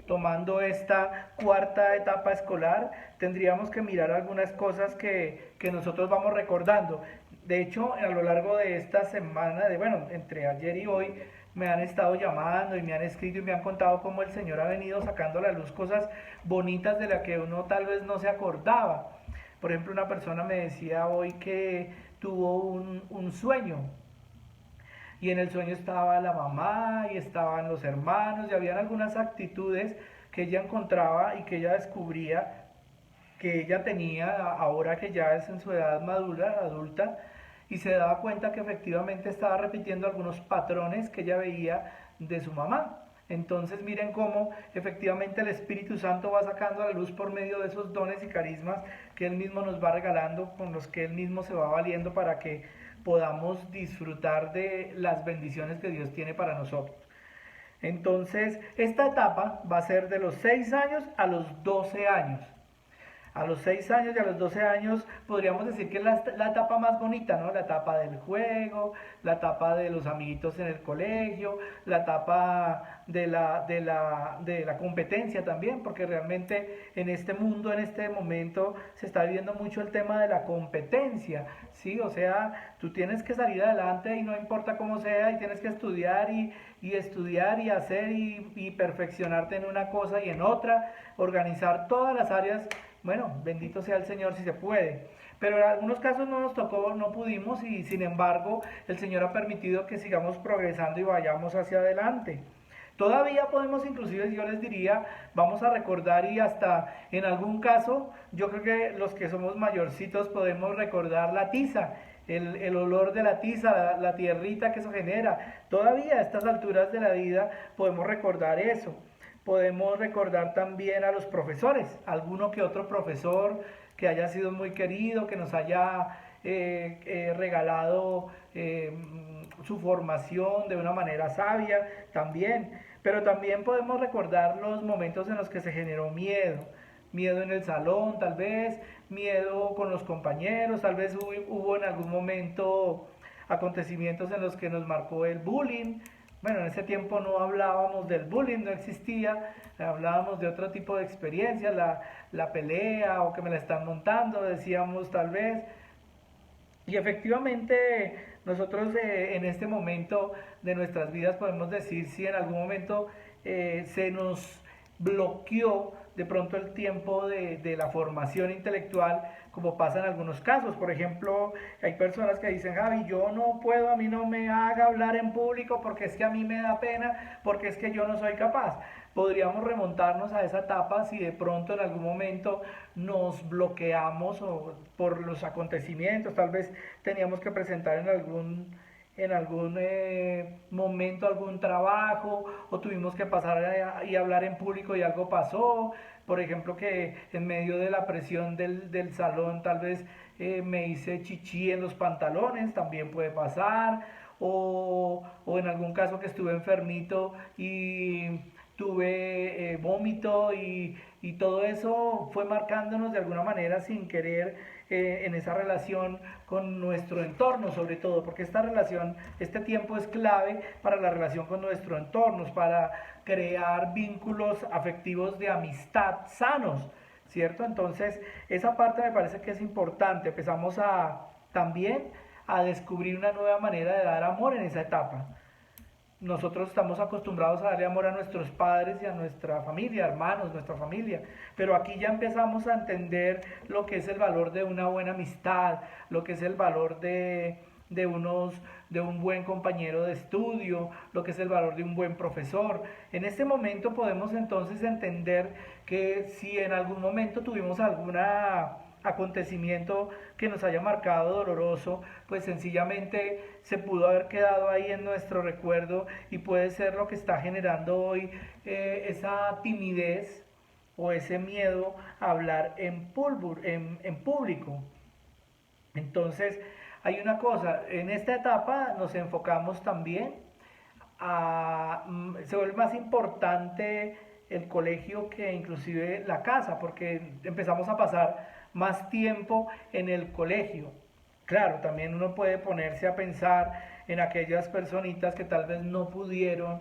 tomando esta cuarta etapa escolar, tendríamos que mirar algunas cosas que nosotros vamos recordando. De hecho, a lo largo de esta semana, bueno, entre ayer y hoy, me han estado llamando y me han escrito y me han contado cómo el Señor ha venido sacando a la luz cosas bonitas de las que uno tal vez no se acordaba. Por ejemplo, una persona me decía hoy que tuvo un sueño y en el sueño estaba la mamá y estaban los hermanos y habían algunas actitudes que ella encontraba y que ella descubría que ella tenía ahora que ya es en su edad madura, adulta, y se daba cuenta que efectivamente estaba repitiendo algunos patrones que ella veía de su mamá. Entonces miren cómo efectivamente el Espíritu Santo va sacando a la luz por medio de esos dones y carismas que Él mismo nos va regalando, con los que Él mismo se va valiendo para que podamos disfrutar de las bendiciones que Dios tiene para nosotros. Entonces, esta etapa va a ser de los 6 años a los 12 años. A los 6 años y a los 12 años podríamos decir que es la etapa más bonita, ¿no? La etapa del juego, la etapa de los amiguitos en el colegio, la etapa de la competencia también, porque realmente en este mundo, en este momento, se está viviendo mucho el tema de la competencia, ¿sí? O sea, tú tienes que salir adelante y no importa cómo sea, y tienes que estudiar y estudiar y hacer y perfeccionarte en una cosa y en otra, organizar todas las áreas. Bueno, bendito sea el Señor si se puede. Pero en algunos casos no nos tocó, no pudimos y sin embargo el Señor ha permitido que sigamos progresando y vayamos hacia adelante. Todavía podemos, inclusive yo les diría, vamos a recordar y hasta en algún caso, yo creo que los que somos mayorcitos podemos recordar la tiza, el olor de la tiza, la tierrita que eso genera. Todavía a estas alturas de la vida podemos recordar eso. Podemos recordar también a los profesores, alguno que otro profesor que haya sido muy querido, que nos haya regalado su formación de una manera sabia también. Pero también podemos recordar los momentos en los que se generó miedo. Miedo en el salón, tal vez, miedo con los compañeros, tal vez hubo en algún momento acontecimientos en los que nos marcó el bullying. Bueno, en ese tiempo no hablábamos del bullying, no existía, hablábamos de otro tipo de experiencias, la pelea o que me la están montando, decíamos tal vez. Y efectivamente nosotros en este momento de nuestras vidas podemos decir si en algún momento se nos bloqueó de pronto el tiempo de la formación intelectual, como pasa en algunos casos. Por ejemplo, hay personas que dicen, Javi, yo no puedo, a mí no me haga hablar en público porque es que a mí me da pena, porque es que yo no soy capaz. Podríamos remontarnos a esa etapa si de pronto en algún momento nos bloqueamos o por los acontecimientos, tal vez teníamos que presentar en algún momento algún trabajo o tuvimos que pasar y hablar en público y algo pasó. Por ejemplo, que en medio de la presión del salón tal vez me hice chichi en los pantalones, también puede pasar. O en algún caso que estuve enfermito y tuve vómito y todo eso fue marcándonos de alguna manera sin querer en esa relación con nuestro entorno, sobre todo, porque esta relación, este tiempo es clave para la relación con nuestro entorno, para crear vínculos afectivos de amistad sanos, ¿cierto? Entonces, esa parte me parece que es importante. Empezamos también a descubrir una nueva manera de dar amor en esa etapa. Nosotros estamos acostumbrados a darle amor a nuestros padres y a nuestra familia, hermanos, nuestra familia, pero aquí ya empezamos a entender lo que es el valor de una buena amistad, lo que es el valor de un buen compañero de estudio, lo que es el valor de un buen profesor. En este momento podemos entonces entender que si en algún momento tuvimos alguna acontecimiento que nos haya marcado doloroso, pues sencillamente se pudo haber quedado ahí en nuestro recuerdo y puede ser lo que está generando hoy esa timidez o ese miedo a hablar en público. Entonces, hay una cosa, en esta etapa nos enfocamos también se vuelve más importante el colegio que inclusive la casa, porque empezamos a pasar más tiempo en el colegio. Claro, también uno puede ponerse a pensar en aquellas personitas que tal vez no pudieron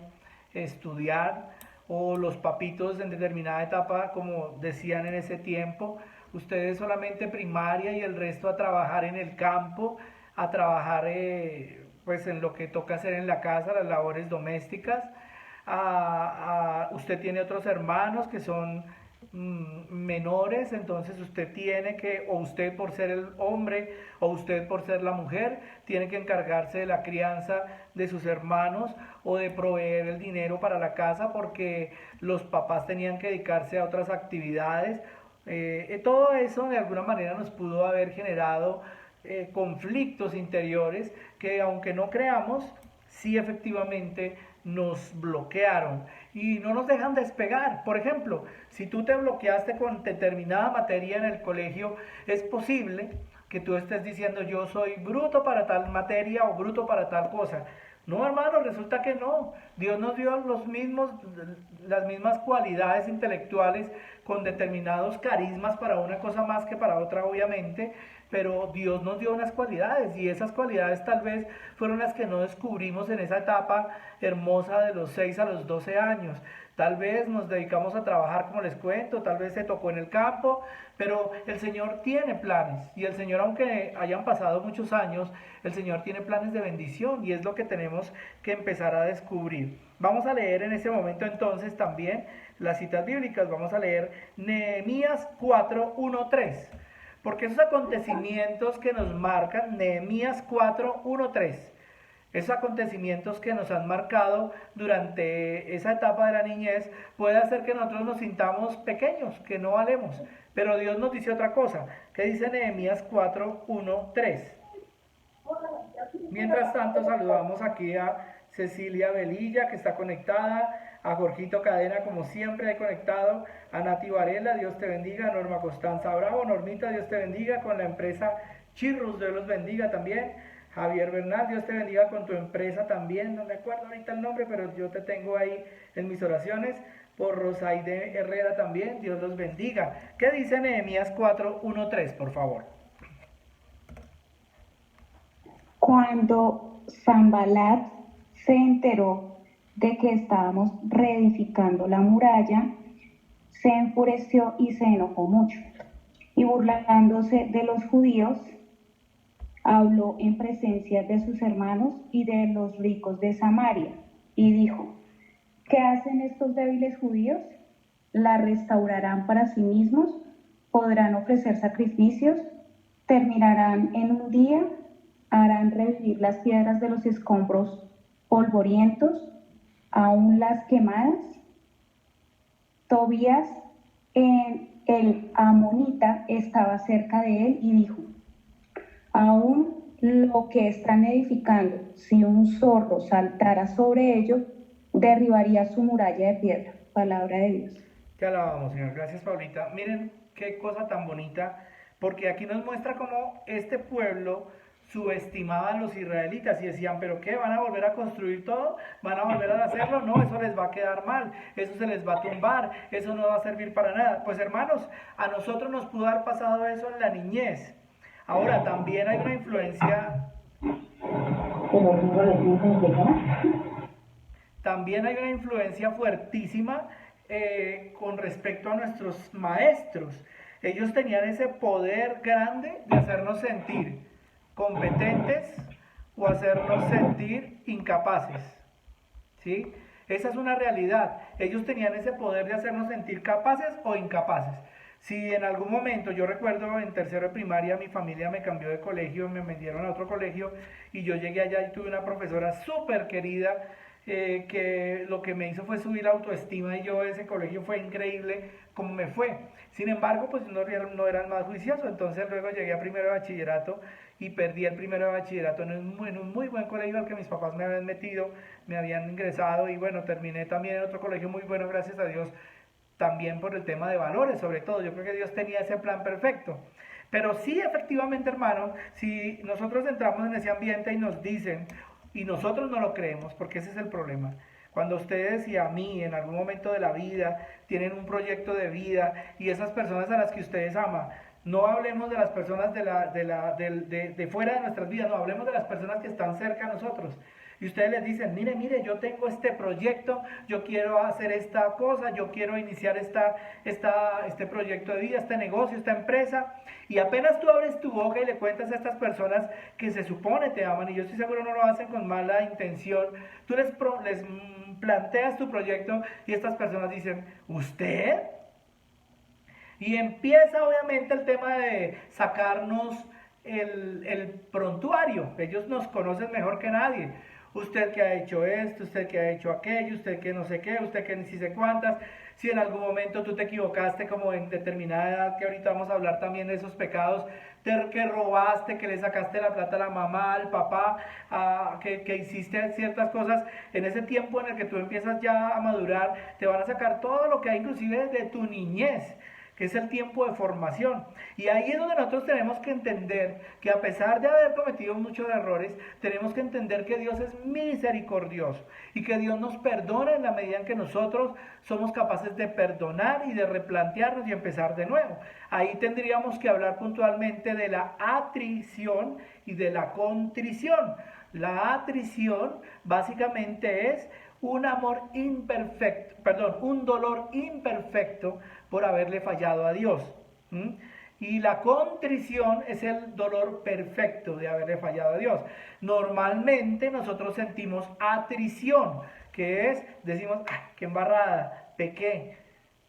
estudiar o los papitos en determinada etapa, como decían en ese tiempo, ustedes solamente primaria y el resto a trabajar en el campo, a trabajar pues en lo que toca hacer en la casa, las labores domésticas. Usted tiene otros hermanos que son menores, entonces usted tiene que, o usted por ser el hombre, o usted por ser la mujer, tiene que encargarse de la crianza de sus hermanos o de proveer el dinero para la casa porque los papás tenían que dedicarse a otras actividades. Todo eso de alguna manera nos pudo haber generado conflictos interiores que, aunque no creamos, sí efectivamente nos bloquearon y no nos dejan despegar. Por ejemplo, si tú te bloqueaste con determinada materia en el colegio, es posible que tú estés diciendo yo soy bruto para tal materia o bruto para tal cosa. No, hermano, resulta que no. Dios nos dio las mismas cualidades intelectuales con determinados carismas para una cosa más que para otra, obviamente, pero Dios nos dio unas cualidades y esas cualidades tal vez fueron las que no descubrimos en esa etapa hermosa de los 6 a los 12 años. Tal vez nos dedicamos a trabajar, como les cuento, tal vez se tocó en el campo, pero el Señor tiene planes y el Señor, aunque hayan pasado muchos años, el Señor tiene planes de bendición y es lo que tenemos que empezar a descubrir. Vamos a leer en ese momento entonces también las citas bíblicas. Vamos a leer Nehemías 4, 1, 3. Porque esos acontecimientos que nos marcan, Nehemías 4, 1, 3, esos acontecimientos que nos han marcado durante esa etapa de la niñez, puede hacer que nosotros nos sintamos pequeños, que no valemos. Pero Dios nos dice otra cosa, que dice Nehemías 4, 1, 3. Mientras tanto, saludamos aquí a Cecilia Velilla, que está conectada, a Jorgito Cadena, como siempre, ahí conectado, a Nati Varela, Dios te bendiga, a Norma Constanza Bravo, Normita, Dios te bendiga, con la empresa Chirrus, Dios los bendiga también. Javier Bernal, Dios te bendiga con tu empresa también, no me acuerdo ahorita el nombre, pero yo te tengo ahí en mis oraciones. Por Rosaide Herrera también, Dios los bendiga. ¿Qué dice Nehemías 4, 1, 3, por favor? Cuando Sanballat se enteró de que estábamos reedificando la muralla, se enfureció y se enojó mucho. Y burlándose de los judíos, habló en presencia de sus hermanos y de los ricos de Samaria, y dijo: ¿qué hacen estos débiles judíos? ¿La restaurarán para sí mismos? ¿Podrán ofrecer sacrificios? ¿Terminarán en un día? ¿Harán revivir las piedras de los escombros polvorientos, aún las quemadas? Tobías, el amonita, estaba cerca de él y dijo: aún lo que están edificando, si un zorro saltara sobre ello, derribaría su muralla de piedra. Palabra de Dios. Te alabamos, Señor. Gracias, Paulita. Miren qué cosa tan bonita, porque aquí nos muestra cómo este pueblo subestimaba a los israelitas y decían, pero ¿qué? ¿Van a volver a construir todo? ¿Van a volver a hacerlo? No, eso les va a quedar mal, eso se les va a tumbar, eso no va a servir para nada. Pues hermanos, a nosotros nos pudo haber pasado eso en la niñez. Ahora, también hay una influencia... También hay una influencia fuertísima con respecto a nuestros maestros. Ellos tenían ese poder grande de hacernos sentir competentes o hacernos sentir incapaces. ¿Sí? Esa es una realidad. Ellos tenían ese poder de hacernos sentir capaces o incapaces. Si en algún momento, yo recuerdo en tercero de primaria, mi familia me cambió de colegio, me metieron a otro colegio y yo llegué allá y tuve una profesora súper querida que lo que me hizo fue subir la autoestima y yo ese colegio fue increíble como me fue. Sin embargo, pues no era el más juicioso, entonces luego llegué a primero de bachillerato y perdí el primero de bachillerato en un muy buen colegio al que mis papás me habían metido, me habían ingresado y bueno, terminé también en otro colegio muy bueno, gracias a Dios, también por el tema de valores, sobre todo. Yo creo que Dios tenía ese plan perfecto. Pero sí, efectivamente, hermano, si nosotros entramos en ese ambiente y nos dicen, y nosotros no lo creemos, porque ese es el problema. Cuando ustedes y a mí en algún momento de la vida tienen un proyecto de vida y esas personas a las que ustedes aman, no hablemos de las personas de fuera de nuestras vidas, no hablemos de las personas que están cerca a nosotros. y ustedes les dicen, mire, yo tengo este proyecto, yo quiero hacer esta cosa, yo quiero iniciar este proyecto de vida, este negocio, esta empresa, y apenas tú abres tu boca y le cuentas a estas personas que se supone te aman, y yo estoy seguro no lo hacen con mala intención, tú les planteas tu proyecto y estas personas dicen, ¿usted? Y empieza obviamente el tema de sacarnos el prontuario. Ellos nos conocen mejor que nadie. Usted que ha hecho esto, usted que ha hecho aquello, usted que no sé qué, usted que ni sé cuántas. Si en algún momento tú te equivocaste como en determinada edad, que ahorita vamos a hablar también de esos pecados, que robaste, que le sacaste la plata a la mamá, al papá, que hiciste ciertas cosas, en ese tiempo en el que tú empiezas ya a madurar, te van a sacar todo lo que hay inclusive de tu niñez, que es el tiempo de formación. Y ahí es donde nosotros tenemos que entender que a pesar de haber cometido muchos errores, tenemos que entender que Dios es misericordioso y que Dios nos perdona en la medida en que nosotros somos capaces de perdonar y de replantearnos y empezar de nuevo. Ahí tendríamos que hablar puntualmente de la atrición y de la contrición. La atrición básicamente es un amor imperfecto, perdón, un dolor imperfecto por haberle fallado a Dios. Y la contrición es el dolor perfecto de haberle fallado a Dios. Normalmente nosotros sentimos atrición, que es, decimos, qué embarrada, pequé,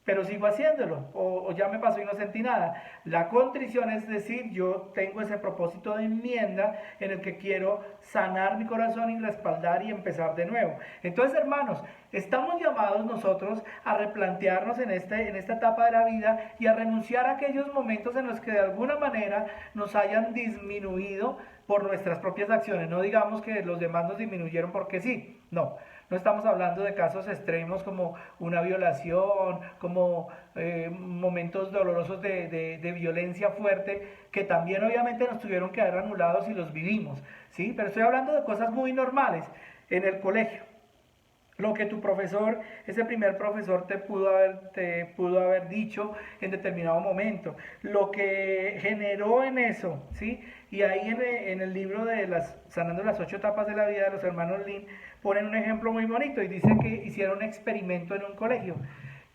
pero sigo haciéndolo, o ya me pasó y no sentí nada. La contrición es decir, yo tengo ese propósito de enmienda en el que quiero sanar mi corazón y respaldar y empezar de nuevo. Entonces, hermanos, estamos llamados nosotros a replantearnos en esta etapa de la vida y a renunciar a aquellos momentos en los que de alguna manera nos hayan disminuido por nuestras propias acciones. No digamos que los demás nos disminuyeron porque sí, no. No estamos hablando de casos extremos como una violación, como momentos dolorosos de violencia fuerte, que también obviamente nos tuvieron que haber anulados y los vivimos, ¿sí? Pero estoy hablando de cosas muy normales en el colegio. Lo que tu profesor, ese primer profesor te pudo haber dicho en determinado momento, lo que generó en eso, ¿sí? Y ahí en el libro de Sanando las 8 etapas de la vida de los hermanos Lin, ponen un ejemplo muy bonito y dice que hicieron un experimento en un colegio.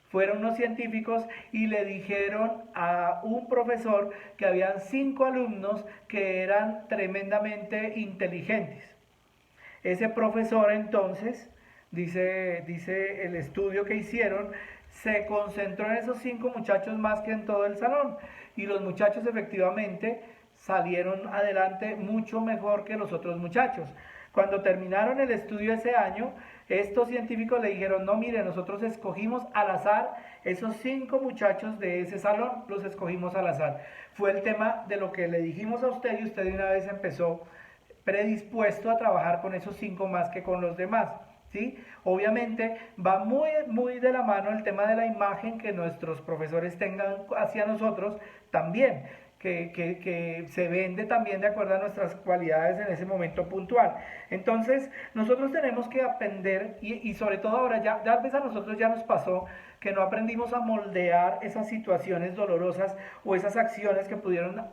Fueron unos científicos y le dijeron a un profesor que habían 5 alumnos que eran tremendamente inteligentes. Ese profesor entonces, dice el estudio que hicieron, se concentró en esos 5 muchachos más que en todo el salón. Y los muchachos efectivamente salieron adelante mucho mejor que los otros muchachos. Cuando terminaron el estudio ese año, estos científicos le dijeron, no, mire, nosotros escogimos al azar esos 5 muchachos de ese salón, los escogimos al azar. Fue el tema de lo que le dijimos a usted y usted de una vez empezó predispuesto a trabajar con esos 5 más que con los demás. ¿Sí? Obviamente va muy de la mano el tema de la imagen que nuestros profesores tengan hacia nosotros también, que se vende también de acuerdo a nuestras cualidades en ese momento puntual. Entonces nosotros tenemos que aprender y sobre todo ahora ya a veces a nosotros ya nos pasó que no aprendimos a moldear esas situaciones dolorosas o esas acciones que pudieron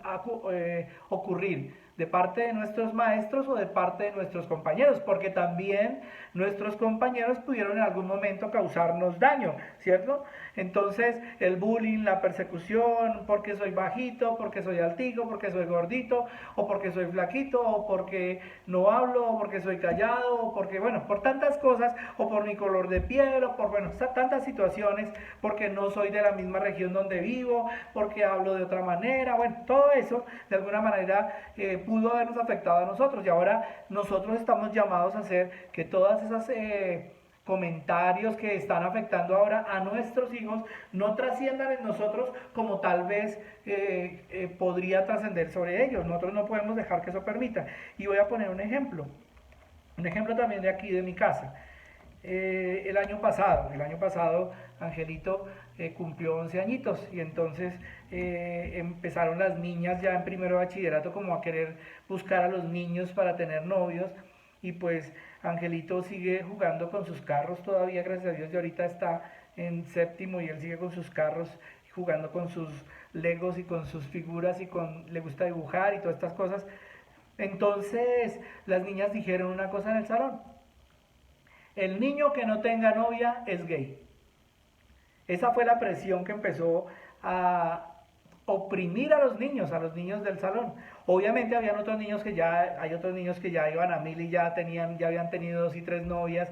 ocurrir de parte de nuestros maestros o de parte de nuestros compañeros, porque también nuestros compañeros pudieron en algún momento causarnos daño, ¿cierto? Entonces el bullying, la persecución, porque soy bajito, porque soy altico, porque soy gordito, o porque soy flaquito, o porque no hablo, o porque soy callado, o porque, bueno, por tantas cosas, o por mi color de piel, o por, bueno, tantas situaciones, porque no soy de la misma región donde vivo, porque hablo de otra manera, bueno, todo eso de alguna manera pudo habernos afectado a nosotros y ahora nosotros estamos llamados a hacer que todas esas comentarios que están afectando ahora a nuestros hijos no trasciendan en nosotros como tal vez podría trascender sobre ellos. Nosotros no podemos dejar que eso permita. Y voy a poner un ejemplo también de aquí de mi casa. El año pasado Angelito cumplió 11 añitos y entonces empezaron las niñas ya en primero de bachillerato como a querer buscar a los niños para tener novios y pues Angelito sigue jugando con sus carros todavía, gracias a Dios, y ahorita está en séptimo y él sigue con sus carros jugando con sus legos y con sus figuras y le gusta dibujar y todas estas cosas. Entonces las niñas dijeron una cosa en el salón. El niño que no tenga novia es gay. Esa fue la presión que empezó a oprimir a los niños del salón. Obviamente habían otros niños que ya, hay otros niños que ya iban a mil y ya tenían, ya habían tenido 2 y 3 novias,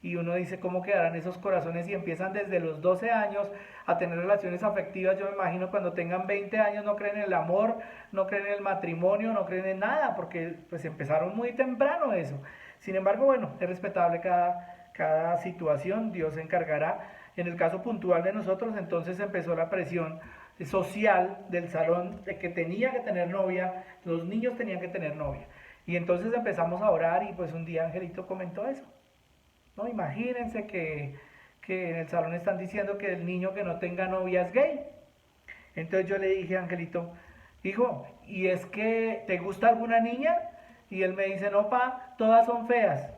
y uno dice cómo quedarán esos corazones y empiezan desde los 12 años a tener relaciones afectivas. Yo me imagino cuando tengan 20 años no creen en el amor, no creen en el matrimonio, no creen en nada, porque pues empezaron muy temprano eso. Sin embargo, bueno, es respetable cada situación, Dios se encargará. En el caso puntual de nosotros, entonces empezó la presión social del salón de que tenía que tener novia, los niños tenían que tener novia. Y entonces empezamos a orar y pues un día Angelito comentó eso. No, imagínense que en el salón están diciendo que el niño que no tenga novia es gay. Entonces yo le dije a Angelito, hijo, ¿y es que te gusta alguna niña? Y él me dice, no, pa, todas son feas.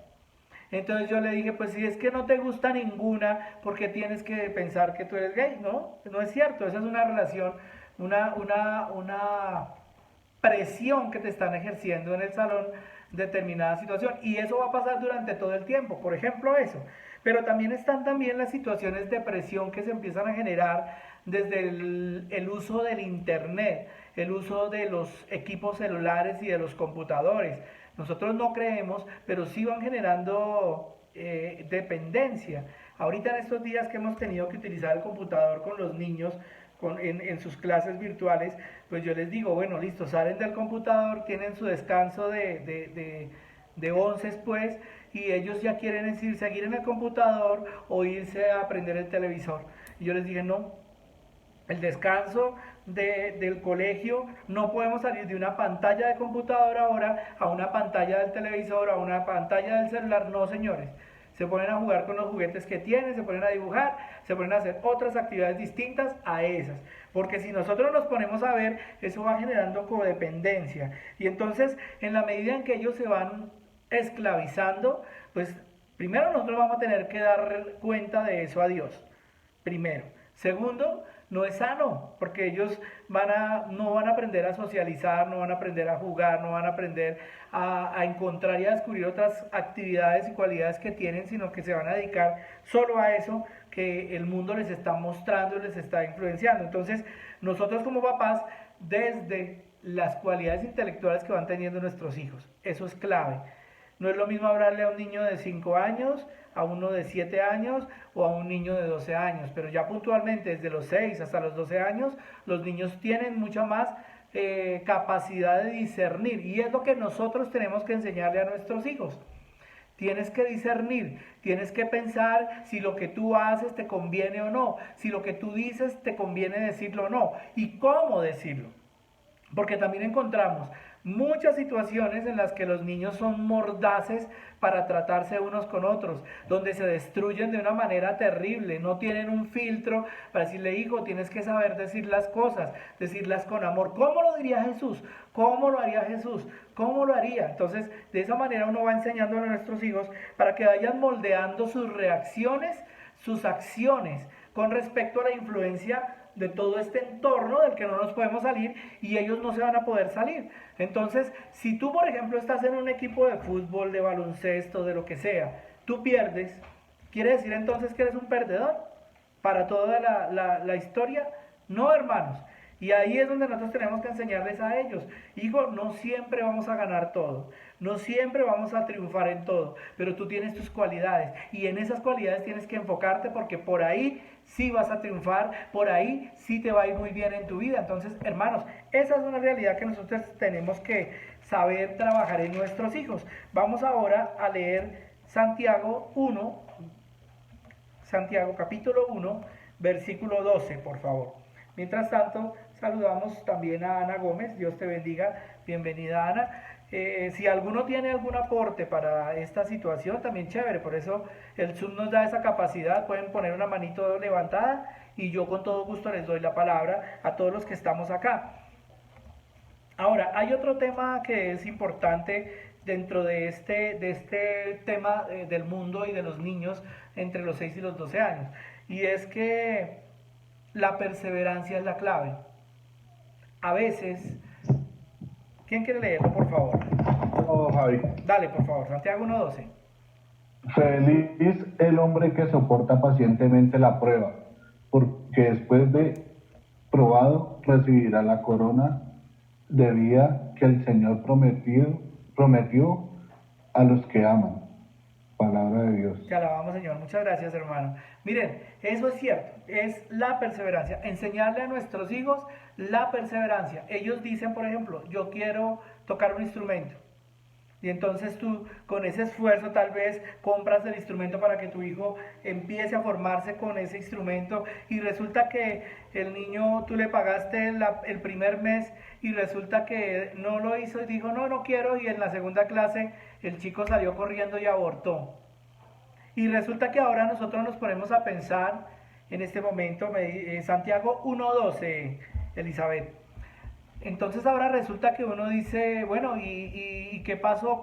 Entonces yo le dije, pues si es que no te gusta ninguna, ¿por qué tienes que pensar que tú eres gay? No, no es cierto, esa es una relación, una presión que te están ejerciendo en el salón determinada situación, y eso va a pasar durante todo el tiempo, por ejemplo eso. Pero también están también las situaciones de presión que se empiezan a generar desde el uso del internet, el uso de los equipos celulares y de los computadores. Nosotros no creemos, pero sí van generando dependencia. Ahorita en estos días que hemos tenido que utilizar el computador con los niños en sus clases virtuales, pues yo les digo, bueno, listo, salen del computador, tienen su descanso de 11 pues, y ellos ya quieren decir, seguir en el computador o irse a prender el televisor. Y yo les dije, no, el descanso del colegio, no podemos salir de una pantalla de computadora ahora a una pantalla del televisor, a una pantalla del celular, no señores. Se ponen a jugar con los juguetes que tienen, se ponen a dibujar, se ponen a hacer otras actividades distintas a esas. Porque si nosotros nos ponemos a ver, eso va generando codependencia. Y entonces, en la medida en que ellos se van esclavizando, pues primero nosotros vamos a tener que dar cuenta de eso a Dios. Primero. Segundo, no es sano, porque ellos no van a aprender a socializar, no van a aprender a jugar, no van a aprender a encontrar y a descubrir otras actividades y cualidades que tienen, sino que se van a dedicar solo a eso que el mundo les está mostrando, les está influenciando. Entonces, nosotros como papás, desde las cualidades intelectuales que van teniendo nuestros hijos, eso es clave. No es lo mismo hablarle a un niño de 5 años, a uno de 7 años o a un niño de 12 años, pero ya puntualmente desde los 6 hasta los 12 años, los niños tienen mucha más capacidad de discernir, y es lo que nosotros tenemos que enseñarle a nuestros hijos. Tienes que discernir, tienes que pensar si lo que tú haces te conviene o no, si lo que tú dices te conviene decirlo o no, y cómo decirlo. Porque también encontramos muchas situaciones en las que los niños son mordaces para tratarse unos con otros, donde se destruyen de una manera terrible, no tienen un filtro para decirle, hijo, tienes que saber decir las cosas, decirlas con amor. ¿Cómo lo diría Jesús? ¿Cómo lo haría Jesús? ¿Cómo lo haría? Entonces, de esa manera uno va enseñando a nuestros hijos para que vayan moldeando sus reacciones, sus acciones, con respecto a la influencia de todo este entorno del que no nos podemos salir, y ellos no se van a poder salir. Entonces, si tú, por ejemplo, estás en un equipo de fútbol, de baloncesto, de lo que sea, tú pierdes, ¿quiere decir entonces que eres un perdedor para toda la historia? No, hermanos. Y ahí es donde nosotros tenemos que enseñarles a ellos, hijo, no siempre vamos a ganar todo, no siempre vamos a triunfar en todo, pero tú tienes tus cualidades, y en esas cualidades tienes que enfocarte, porque por ahí sí vas a triunfar, por ahí sí te va a ir muy bien en tu vida. Entonces, hermanos, esa es una realidad que nosotros tenemos que saber trabajar en nuestros hijos. Vamos ahora a leer Santiago 1, Santiago capítulo 1, versículo 12, por favor. Mientras tanto, saludamos también a Ana Gómez. Dios te bendiga. Bienvenida, Ana. Si alguno tiene algún aporte para esta situación, también chévere. Por eso el Zoom nos da esa capacidad. Pueden poner una manito levantada y yo con todo gusto les doy la palabra a todos los que estamos acá. Ahora, hay otro tema que es importante dentro de este tema del mundo y de los niños entre los 6 y los 12 años. Y es que la perseverancia es la clave. A veces, ¿quién quiere leerlo, por favor? Oh, Javi. Dale, por favor, Santiago 1:12. Feliz el hombre que soporta pacientemente la prueba, porque después de probado recibirá la corona de vida que el Señor prometió a los que aman. Palabra de Dios. Te alabamos, Señor. Muchas gracias, hermano. Miren, eso es cierto, es la perseverancia. Enseñarle a nuestros hijos la perseverancia. Ellos dicen, por ejemplo, yo quiero tocar un instrumento. Y entonces tú con ese esfuerzo tal vez compras el instrumento para que tu hijo empiece a formarse con ese instrumento y resulta que el niño tú le pagaste el primer mes y resulta que no lo hizo y dijo no, no quiero y en la segunda clase el chico salió corriendo y abortó. Y resulta que ahora nosotros nos ponemos a pensar en este momento, Santiago 1:12, Elizabeth. Entonces ahora resulta que uno dice, bueno, ¿y qué pasó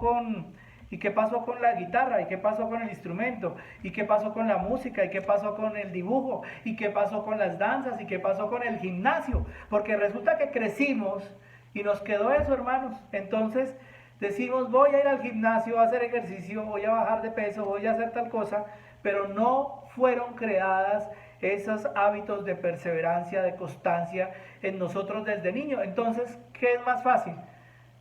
¿y qué pasó con la guitarra? ¿Y qué pasó con el instrumento? ¿Y qué pasó con la música? ¿Y qué pasó con el dibujo? ¿Y qué pasó con las danzas? ¿Y qué pasó con el gimnasio? Porque resulta que crecimos y nos quedó eso, hermanos. Entonces decimos, voy a ir al gimnasio a hacer ejercicio, voy a bajar de peso, voy a hacer tal cosa, pero no fueron creadas esos hábitos de perseverancia, de constancia en nosotros desde niño. Entonces, ¿qué es más fácil?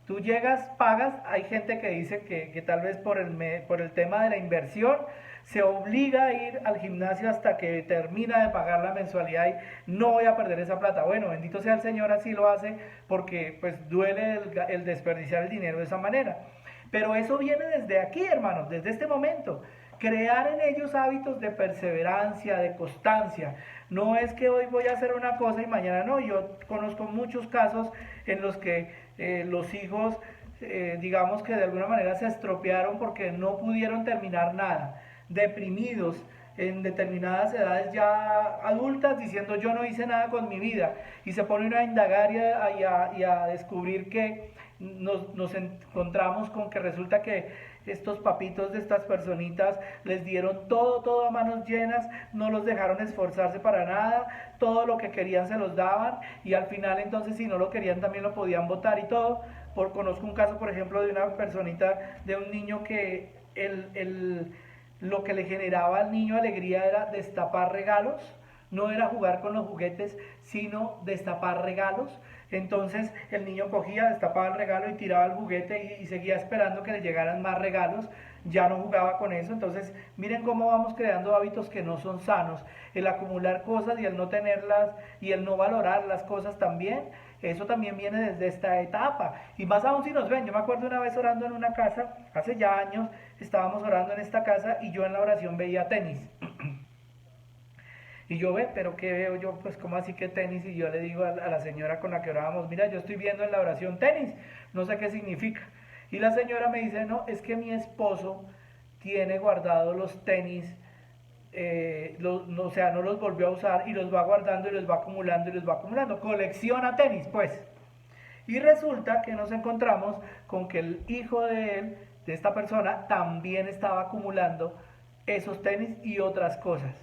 Tú llegas, pagas, hay gente que dice que tal vez por el tema de la inversión se obliga a ir al gimnasio hasta que termina de pagar la mensualidad y no voy a perder esa plata. Bueno, bendito sea el Señor, así lo hace porque pues duele el desperdiciar el dinero de esa manera. Pero eso viene desde aquí, hermanos, desde este momento. Crear en ellos hábitos de perseverancia, de constancia. No es que hoy voy a hacer una cosa y mañana no. Yo conozco muchos casos en los que los hijos, digamos que de alguna manera se estropearon porque no pudieron terminar nada. Deprimidos en determinadas edades ya adultas diciendo yo no hice nada con mi vida. Y se pone uno a indagar y a descubrir que nos encontramos con que resulta que estos papitos de estas personitas les dieron todo a manos llenas, no los dejaron esforzarse para nada, todo lo que querían se los daban y al final entonces si no lo querían también lo podían votar y todo. Conozco un caso por ejemplo de una personita, de un niño que lo que le generaba al niño alegría era destapar regalos, no era jugar con los juguetes, sino destapar regalos. Entonces el niño cogía, destapaba el regalo y tiraba el juguete y seguía esperando que le llegaran más regalos, ya no jugaba con eso. Entonces miren cómo vamos creando hábitos que no son sanos, el acumular cosas y el no tenerlas y el no valorar las cosas también. Eso también viene desde esta etapa. Y más aún si nos ven, yo me acuerdo una vez orando en una casa, hace ya años, estábamos orando en esta casa y yo en la oración veía tenis. Y yo pero ¿qué veo yo? Pues ¿cómo así que tenis? Y yo le digo a la señora con la que orábamos, mira, yo estoy viendo en la oración tenis, no sé qué significa. Y la señora me dice, no, es que mi esposo tiene guardados los tenis, o sea, no los volvió a usar y los va guardando y los va acumulando y los va acumulando. Colecciona tenis, pues. Y resulta que nos encontramos con que el hijo de él, de esta persona, también estaba acumulando esos tenis y otras cosas.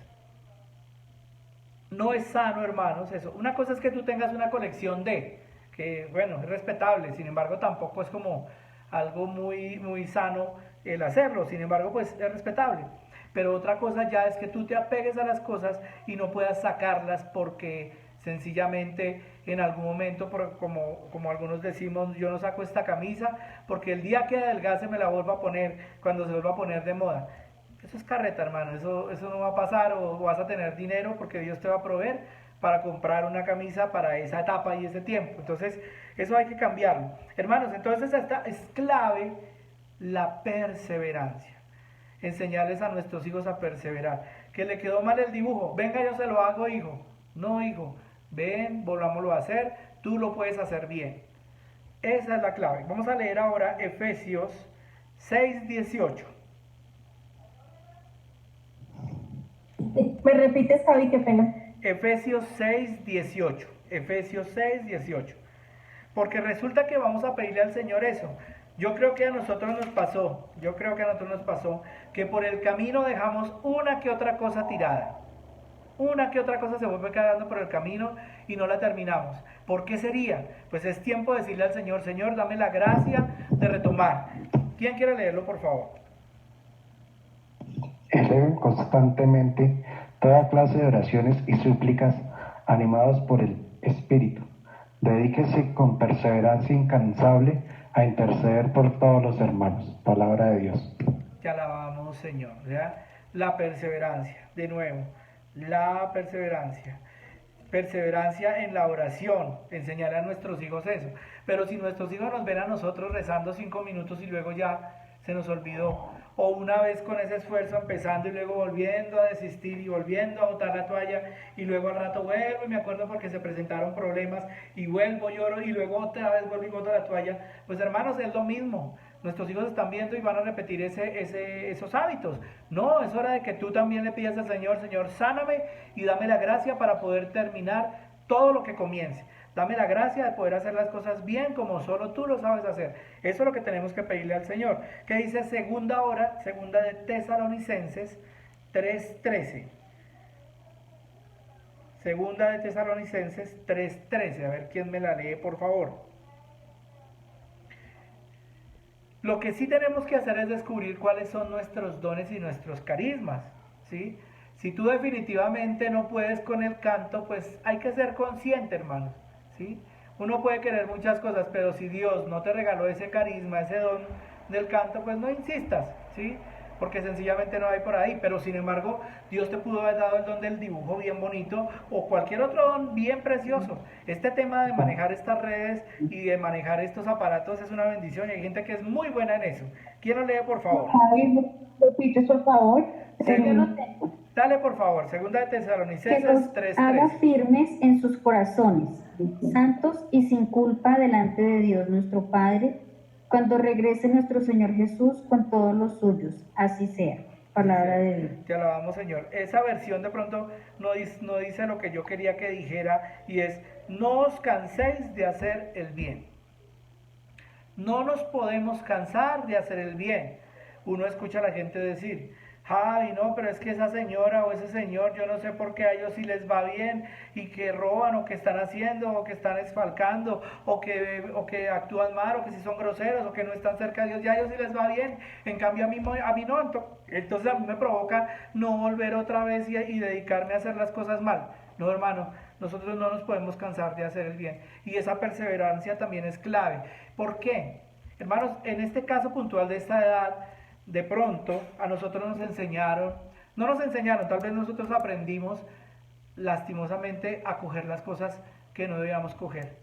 No es sano, hermanos, eso. Una cosa es que tú tengas una colección que bueno, es respetable, sin embargo tampoco es como algo muy sano el hacerlo, sin embargo pues es respetable. Pero otra cosa ya es que tú te apegues a las cosas y no puedas sacarlas porque sencillamente en algún momento, como algunos decimos, yo no saco esta camisa porque el día que adelgace me la vuelvo a poner cuando se vuelva a poner de moda. Eso es carreta, hermano, eso no va a pasar o vas a tener dinero porque Dios te va a proveer para comprar una camisa para esa etapa y ese tiempo. Entonces, eso hay que cambiarlo. Hermanos, entonces esta es clave la perseverancia. Enseñarles a nuestros hijos a perseverar. Que le quedó mal el dibujo, venga yo se lo hago, hijo. No, hijo, ven, volvámoslo a hacer, tú lo puedes hacer bien. Esa es la clave. Vamos a leer ahora Efesios 6:18. ¿Me repites, Javi? Qué pena. Efesios 6:18. Efesios 6:18. Porque resulta que vamos a pedirle al Señor eso. Yo creo que a nosotros nos pasó que por el camino dejamos una que otra cosa tirada. Una que otra cosa se vuelve quedando por el camino y no la terminamos. ¿Por qué sería? Pues es tiempo de decirle al Señor, Señor, dame la gracia de retomar. ¿Quién quiere leerlo, por favor? Eleven constantemente toda clase de oraciones y súplicas animados por el Espíritu. Dedíquese con perseverancia incansable a interceder por todos los hermanos. Palabra de Dios. Te alabamos, Señor. ¿Ya? La perseverancia, de nuevo, la perseverancia. Perseverancia en la oración, enseñar a nuestros hijos eso. Pero si nuestros hijos nos ven a nosotros rezando 5 minutos y luego ya se nos olvidó, o una vez con ese esfuerzo empezando y luego volviendo a desistir y volviendo a botar la toalla y luego al rato vuelvo y me acuerdo porque se presentaron problemas y vuelvo, lloro y luego otra vez vuelvo y boto la toalla, pues hermanos, es lo mismo. Nuestros hijos están viendo y van a repetir esos hábitos. No, es hora de que tú también le pidas al Señor, Señor, sáname y dame la gracia para poder terminar todo lo que comience. Dame la gracia de poder hacer las cosas bien como solo tú lo sabes hacer. Eso es lo que tenemos que pedirle al Señor. ¿Qué dice segunda de Tesalonicenses 3:13? Segunda de Tesalonicenses 3:13. A ver quién me la lee, por favor. Lo que sí tenemos que hacer es descubrir cuáles son nuestros dones y nuestros carismas, ¿sí? Si tú definitivamente no puedes con el canto, pues hay que ser consciente, hermanos, ¿sí? Uno puede querer muchas cosas, pero si Dios no te regaló ese carisma, ese don del canto, pues no insistas, ¿sí? Porque sencillamente no hay por ahí, pero sin embargo Dios te pudo haber dado el don del dibujo bien bonito o cualquier otro don bien precioso. Este tema de manejar estas redes y de manejar estos aparatos es una bendición y hay gente que es muy buena en eso. ¿Quién lo lee, por favor? Javi, repites por favor. Dale, por favor, segunda de Que Tesalonicenses los 3:3. haga firmes en sus corazones, santos y sin culpa delante de Dios nuestro Padre, cuando regrese nuestro Señor Jesús con todos los suyos. Así sea. Palabra de Dios. Te alabamos, Señor. Esa versión de pronto no dice lo que yo quería que dijera y es, no os canséis de hacer el bien. No nos podemos cansar de hacer el bien. Uno escucha a la gente decir, ay, no, pero es que esa señora o ese señor, yo no sé por qué a ellos sí les va bien y que roban o que están haciendo o que están esfalcando o que actúan mal o que si son groseros o que no están cerca de Dios, ya a ellos sí les va bien, en cambio a mí no, entonces a mí me provoca no volver otra vez y dedicarme a hacer las cosas mal. No, hermano, nosotros no nos podemos cansar de hacer el bien y esa perseverancia también es clave. ¿Por qué? Hermanos, en este caso puntual de esta edad, de pronto a nosotros no nos enseñaron, tal vez nosotros aprendimos lastimosamente a coger las cosas que no debíamos coger.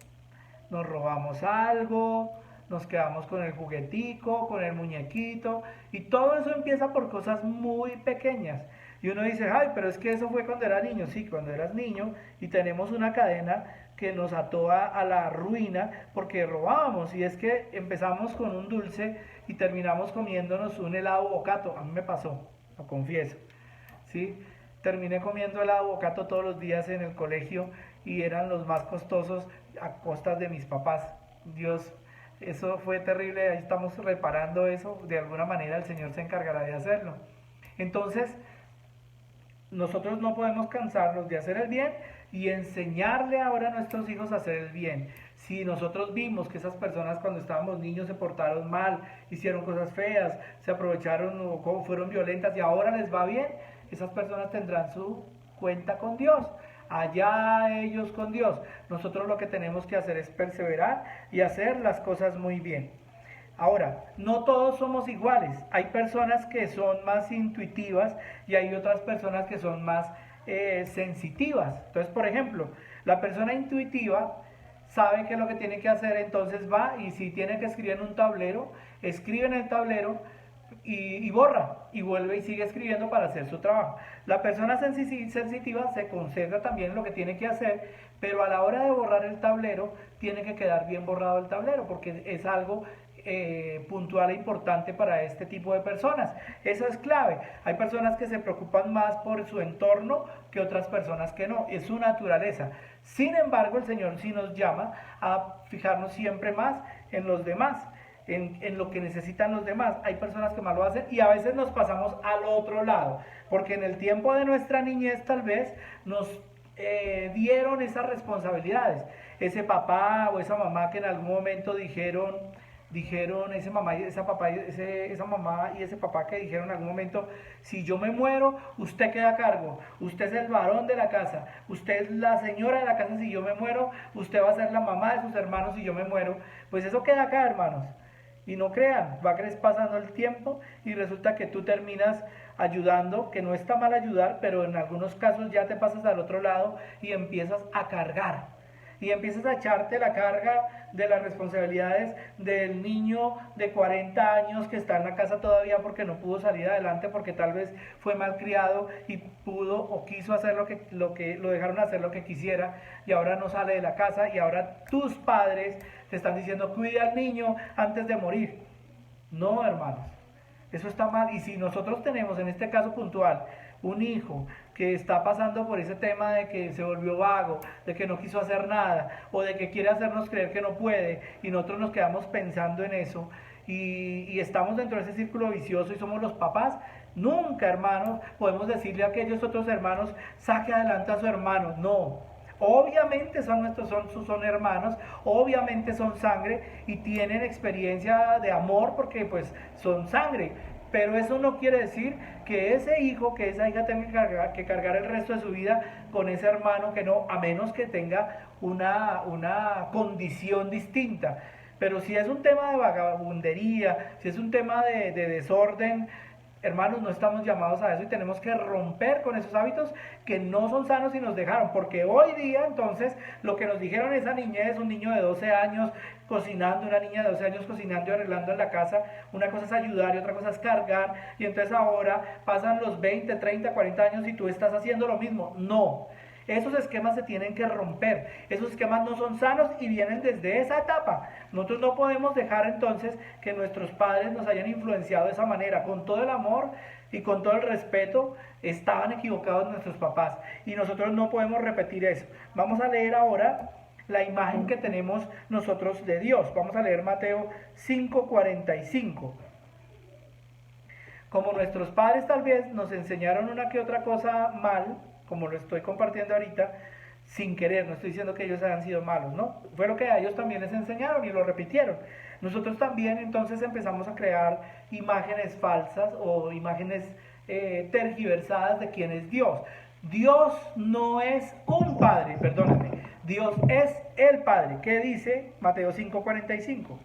Nos robamos algo, nos quedamos con el juguetico, con el muñequito, y todo eso empieza por cosas muy pequeñas. Y uno dice, ay, pero es que eso fue cuando era niño. Sí, cuando eras niño, y tenemos una cadena que nos ató a la ruina porque robábamos. Y es que empezamos con un dulce y terminamos comiéndonos un helado bocato. A mí me pasó, lo confieso, ¿sí? Terminé comiendo helado bocato todos los días en el colegio y eran los más costosos a costas de mis papás. Dios, eso fue terrible, ahí estamos reparando eso, de alguna manera el Señor se encargará de hacerlo. Entonces, nosotros no podemos cansarnos de hacer el bien y enseñarle ahora a nuestros hijos a hacer el bien. Si nosotros vimos que esas personas cuando estábamos niños se portaron mal, hicieron cosas feas, se aprovecharon o fueron violentas y ahora les va bien, esas personas tendrán su cuenta con Dios. Allá ellos con Dios. Nosotros lo que tenemos que hacer es perseverar y hacer las cosas muy bien. Ahora, no todos somos iguales. Hay personas que son más intuitivas y hay otras personas que son más sensitivas. Entonces, por ejemplo, la persona intuitiva sabe qué es lo que tiene que hacer, entonces va y si tiene que escribir en un tablero, escribe en el tablero y borra y vuelve y sigue escribiendo para hacer su trabajo. La persona sensitiva se concentra también en lo que tiene que hacer, pero a la hora de borrar el tablero tiene que quedar bien borrado el tablero porque es algo puntual e importante para este tipo de personas. Eso es clave. Hay personas que se preocupan más por su entorno que otras personas que no, es su naturaleza. Sin embargo, el Señor sí nos llama a fijarnos siempre más en los demás, en lo que necesitan los demás. Hay personas que más lo hacen y a veces nos pasamos al otro lado, porque en el tiempo de nuestra niñez tal vez nos dieron esas responsabilidades. Ese papá o esa mamá que en algún momento dijeron, dijeron, esa mamá y esa mamá y ese papá que dijeron en algún momento, si yo me muero, usted queda a cargo, usted es el varón de la casa, usted es la señora de la casa si yo me muero, usted va a ser la mamá de sus hermanos si yo me muero, pues eso queda acá, hermanos. Y no crean, va pasando el tiempo y resulta que tú terminas ayudando, que no está mal ayudar, pero en algunos casos ya te pasas al otro lado y empiezas a cargar. Y empiezas a echarte la carga de las responsabilidades del niño de 40 años que está en la casa todavía porque no pudo salir adelante, porque tal vez fue malcriado y pudo o quiso hacer lo dejaron hacer lo que quisiera y ahora no sale de la casa y ahora tus padres te están diciendo cuide al niño antes de morir. No, hermanos, eso está mal. Y si nosotros tenemos en este caso puntual un hijo que está pasando por ese tema de que se volvió vago, de que no quiso hacer nada, o de que quiere hacernos creer que no puede, y nosotros nos quedamos pensando en eso, y estamos dentro de ese círculo vicioso y somos los papás, nunca, hermanos, podemos decirle a aquellos otros hermanos, saque adelante a su hermano. No. Obviamente son hermanos, obviamente son sangre y tienen experiencia de amor porque pues son sangre. Pero eso no quiere decir que ese hijo, que esa hija tenga que cargar el resto de su vida con ese hermano que no, a menos que tenga una condición distinta. Pero si es un tema de vagabundería, si es un tema de desorden, hermanos, no estamos llamados a eso y tenemos que romper con esos hábitos que no son sanos y nos dejaron, porque hoy día entonces lo que nos dijeron esa niñez, un niño de 12 años cocinando, una niña de 12 años cocinando y arreglando en la casa, una cosa es ayudar y otra cosa es cargar, y entonces ahora pasan los 20, 30, 40 años y tú estás haciendo lo mismo. No. Esos esquemas se tienen que romper, esos esquemas no son sanos y vienen desde esa etapa. Nosotros no podemos dejar entonces que nuestros padres nos hayan influenciado de esa manera, con todo el amor y con todo el respeto, estaban equivocados nuestros papás y nosotros no podemos repetir eso. Vamos a leer ahora la imagen que tenemos nosotros de Dios. Vamos a leer Mateo 5:45. Como nuestros padres tal vez nos enseñaron una que otra cosa mal, como lo estoy compartiendo ahorita, sin querer, no estoy diciendo que ellos hayan sido malos, ¿no? Fue lo que a ellos también les enseñaron y lo repitieron. Nosotros también entonces empezamos a crear imágenes falsas o imágenes tergiversadas de quién es Dios. Dios no es un padre, perdóname, Dios es el Padre. ¿Qué dice Mateo 5:45?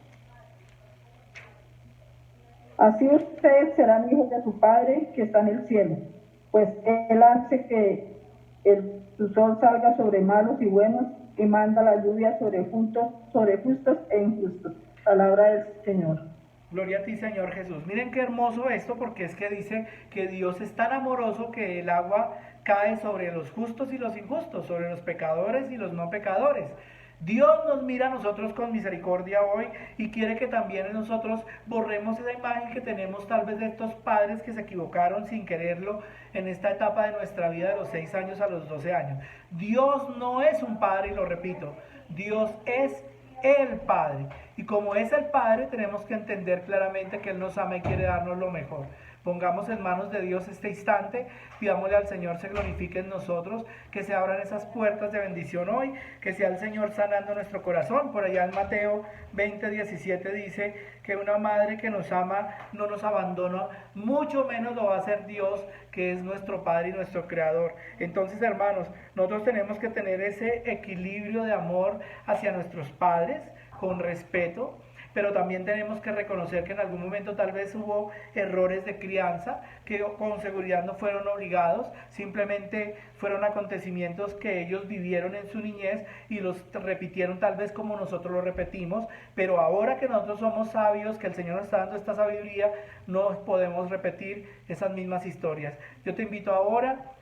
Así ustedes serán hijos de su Padre que está en el cielo, pues Él hace que su sol salga sobre malos y buenos y manda la lluvia sobre justos e injustos. Palabra del Señor. Gloria a ti, Señor Jesús. Miren qué hermoso esto, porque es que dice que Dios es tan amoroso que el agua cae sobre los justos y los injustos, sobre los pecadores y los no pecadores. Dios nos mira a nosotros con misericordia hoy y quiere que también nosotros borremos esa imagen que tenemos tal vez de estos padres que se equivocaron sin quererlo en esta etapa de nuestra vida de los 6 años a los 12 años. Dios no es un padre, y lo repito, Dios es el Padre. Y como es el Padre, tenemos que entender claramente que Él nos ama y quiere darnos lo mejor. Pongamos en manos de Dios este instante, pidámosle al Señor se glorifique en nosotros, que se abran esas puertas de bendición hoy, que sea el Señor sanando nuestro corazón. Por allá en Mateo 20:17 dice que una madre que nos ama no nos abandona, mucho menos lo va a hacer Dios, que es nuestro Padre y nuestro Creador. Entonces, hermanos, nosotros tenemos que tener ese equilibrio de amor hacia nuestros padres, con respeto, pero también tenemos que reconocer que en algún momento tal vez hubo errores de crianza que con seguridad no fueron obligados, simplemente fueron acontecimientos que ellos vivieron en su niñez y los repitieron tal vez como nosotros lo repetimos, pero ahora que nosotros somos sabios, que el Señor nos está dando esta sabiduría, no podemos repetir esas mismas historias. Yo te invito ahora